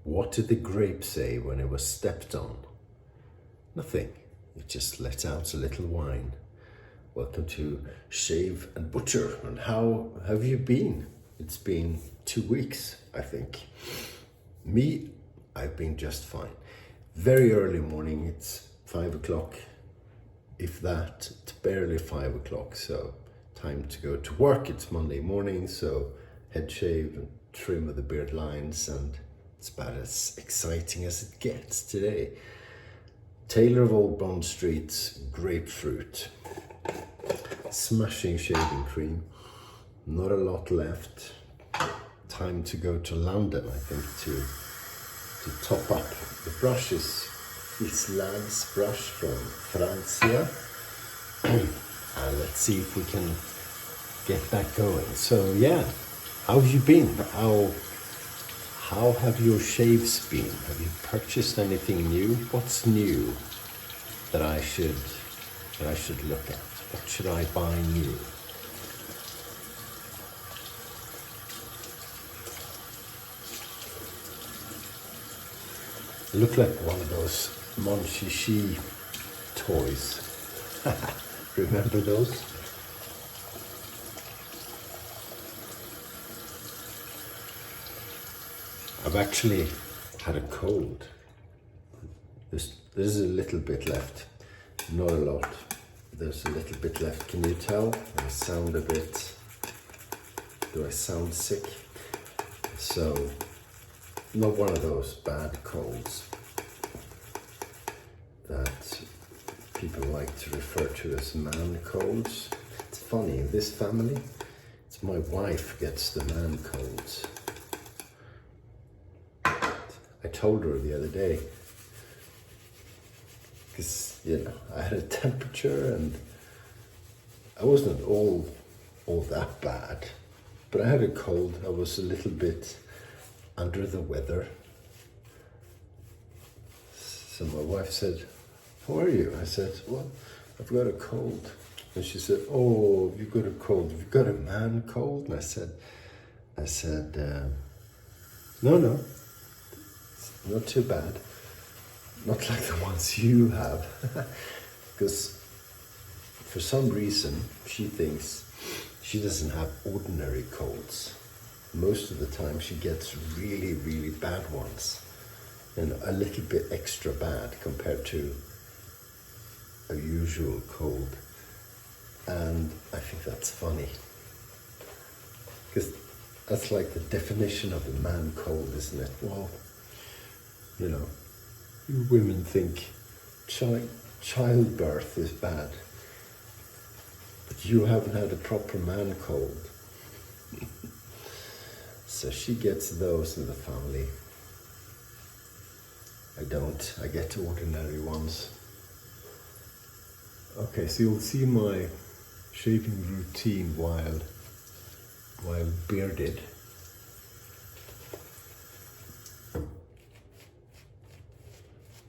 What did the grape say when it was stepped on? Nothing. It just let out a little wine. Welcome to Shave&Butcher. And how have you been? It's been 2 weeks, I think. Me, I've been just fine. Very early morning, it's 5 o'clock. If that, it's barely 5 o'clock, so time to go to work. It's Monday morning, so head shave and trim of the beard lines, and it's about as exciting as it gets today. Taylor of Old Bond Street's Grapefruit. Smashing shaving cream. Not a lot left. Time to go to London, I think, to top up. The brush is Islands brush from Francia. And let's see if we can get that going. So yeah, how have you been? How have your shaves been? Have you purchased anything new? What's new that I should look at? What should I buy new? I look like one of those Monchichi toys. Remember those? I've actually had a cold. There's a little bit left, not a lot. There's a little bit left. Can you tell? I sound a bit, do I sound sick? So, not one of those bad colds that people like to refer to as man colds. It's funny, in this family, it's my wife gets the man colds. I told her the other day, because, I had a temperature and I wasn't all that bad, but I had a cold. I was a little bit under the weather. So my wife said, "How are you?" I said, "Well, I've got a cold." And she said, "Oh, you've got a cold. You've got a man cold?" And I said, no, it's not too bad. Not like the ones you have. Because for some reason, she thinks she doesn't have ordinary colds. Most of the time she gets really, really bad ones. And a little bit extra bad compared to a usual cold. And I think that's funny. Because that's like the definition of a man cold, isn't it? Well, you women think childbirth is bad. But you haven't had a proper man cold. So she gets those in the family. I don't. I get ordinary ones. Okay, so you'll see my shaving routine while bearded.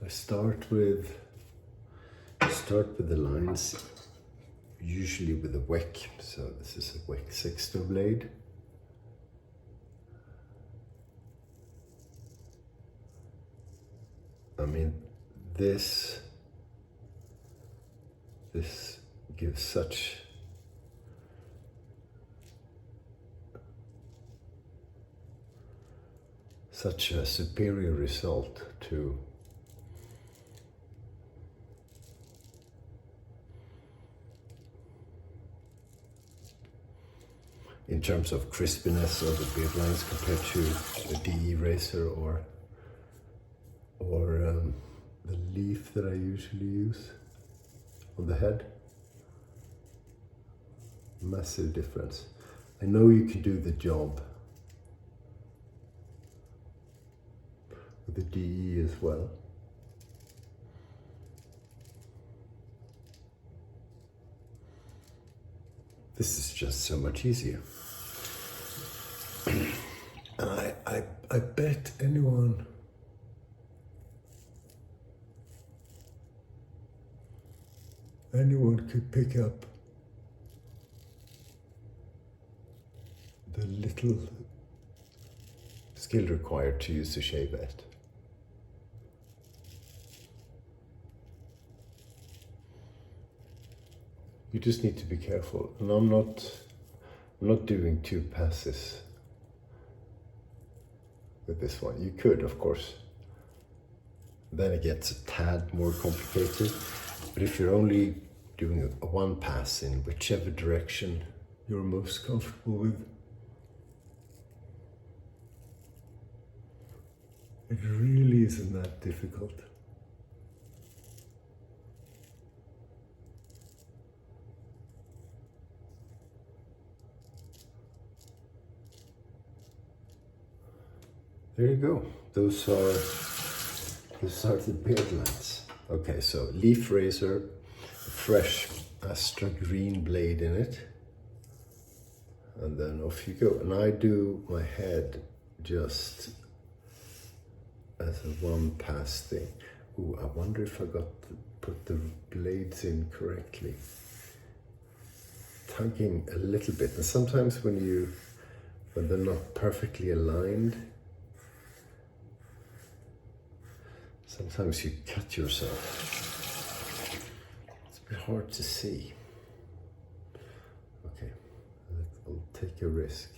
I start with the lines, usually with a wick. So this is a wick 6 blade. I mean, this gives such a superior result to in terms of crispiness of the beard lines compared to the DE razor or the leaf that I usually use on the head. Massive difference. I know you can do the job with the DE as well. This is just so much easier. And I bet anyone could pick up the little skill required to use the Shave&Butcher. You just need to be careful, and I'm not doing 2 passes with this one. You could, of course. Then it gets a tad more complicated. But if you're only doing a 1 pass in whichever direction you're most comfortable with, it really isn't that difficult. There you go. Those are the beard lines. Okay, so leaf razor, fresh Astra green blade in it, and then off you go. And I do my head just as a 1 pass thing. Ooh, I wonder if I got to put the blades in correctly. Tugging a little bit, and sometimes when they're not perfectly aligned, sometimes you cut yourself. It's a bit hard to see. Okay, I'll take a risk.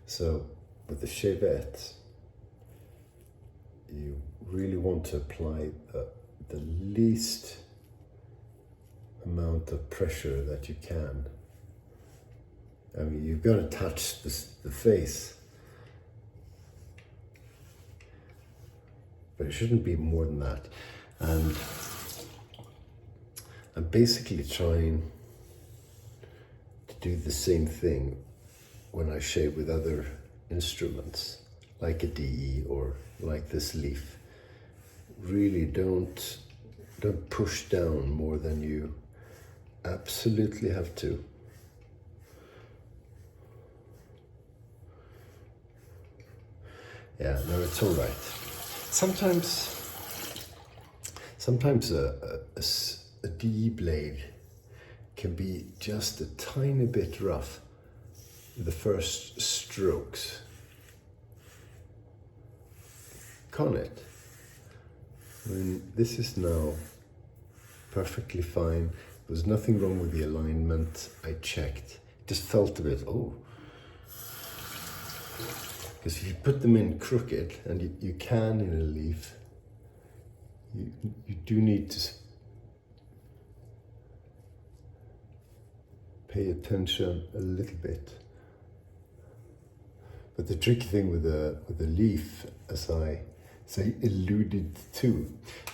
So with the Shave&Butcher, you really want to apply the least amount of pressure that you can. I mean, you've got to touch the face, but it shouldn't be more than that. And I'm basically trying to do the same thing when I shave with other instruments, like a DE or like this leaf. Really don't push down more than you absolutely have to. Yeah, no, it's all right. Sometimes a DE blade can be just a tiny bit rough the first strokes. Can't it? I mean, this is now perfectly fine. There was nothing wrong with the alignment. I checked. It just felt a bit, oh. Because if you put them in crooked, and you can in a leaf, you do need to pay attention a little bit. But the tricky thing with a leaf, as I alluded to,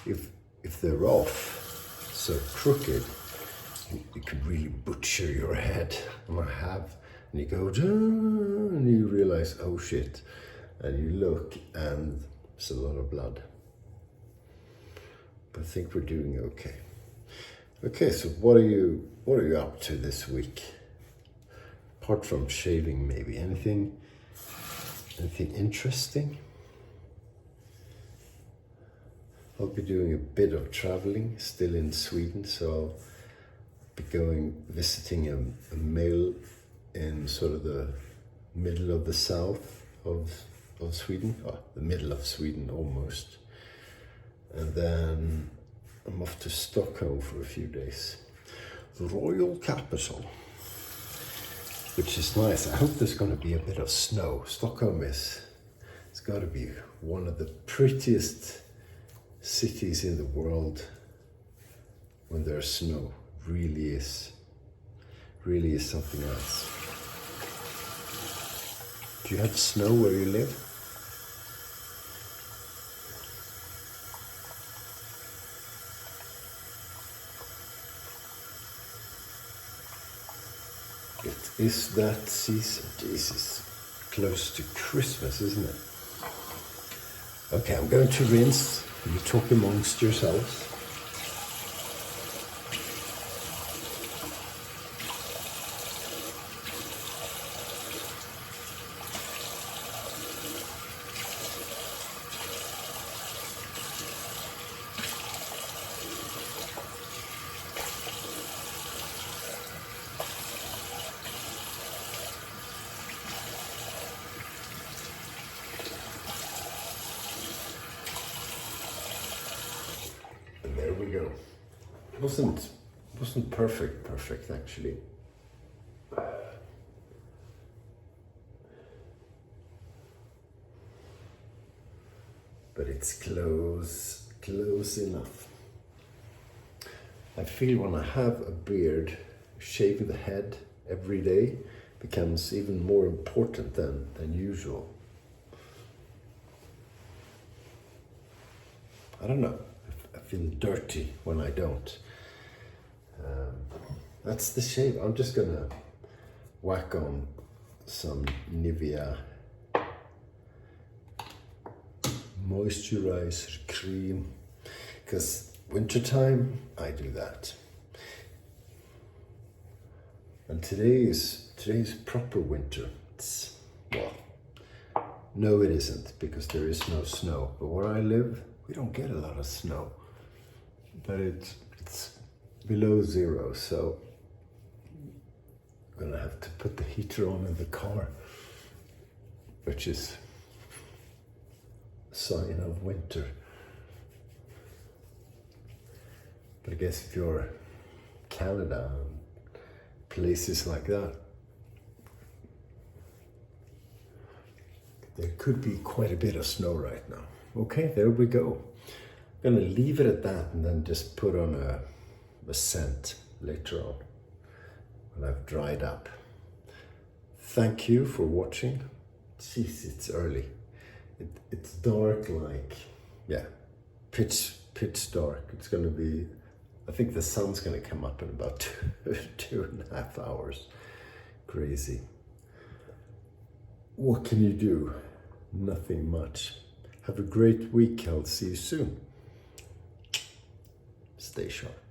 if they're off, so crooked, you could really butcher your head. And I have. And you go, and you realize, oh shit, and you look, and it's a lot of blood. But I think we're doing okay. Okay, so what are you up to this week? Apart from shaving, maybe anything interesting? I'll be doing a bit of traveling, still in Sweden, so I'll be visiting a male in sort of the middle of the south of Sweden, the middle of Sweden almost. And then I'm off to Stockholm for a few days. The royal capital, which is nice. I hope there's going to be a bit of snow. Stockholm it's got to be one of the prettiest cities in the world when there's snow. Really is something else. Do you have snow where you live? It is that season. Jesus, close to Christmas, isn't it? Okay, I'm going to rinse. You talk amongst yourselves. wasn't perfect actually. But it's close enough. I feel when I have a beard, shaving the head every day becomes even more important than usual. I don't know, I feel dirty when I don't. That's the shave. I'm just gonna whack on some Nivea moisturizer cream, because wintertime I do that. And today's proper winter. It's, well, no it isn't, because there is no snow. But where I live, we don't get a lot of snow. But it's below zero, so I'm gonna have to put the heater on in the car, which is sign of winter. But I guess if you're Canada and places like that, there could be quite a bit of snow right now. Okay, there we go. I'm gonna leave it at that and then just put on a scent later on when I've dried up. Thank you for watching. Jeez, it's early. It's dark, like, yeah, pitch dark. It's gonna be, I think the sun's gonna come up in about 2.5 hours. Crazy. What can you do? Nothing much. Have a great week. I'll see you soon. Stay sharp.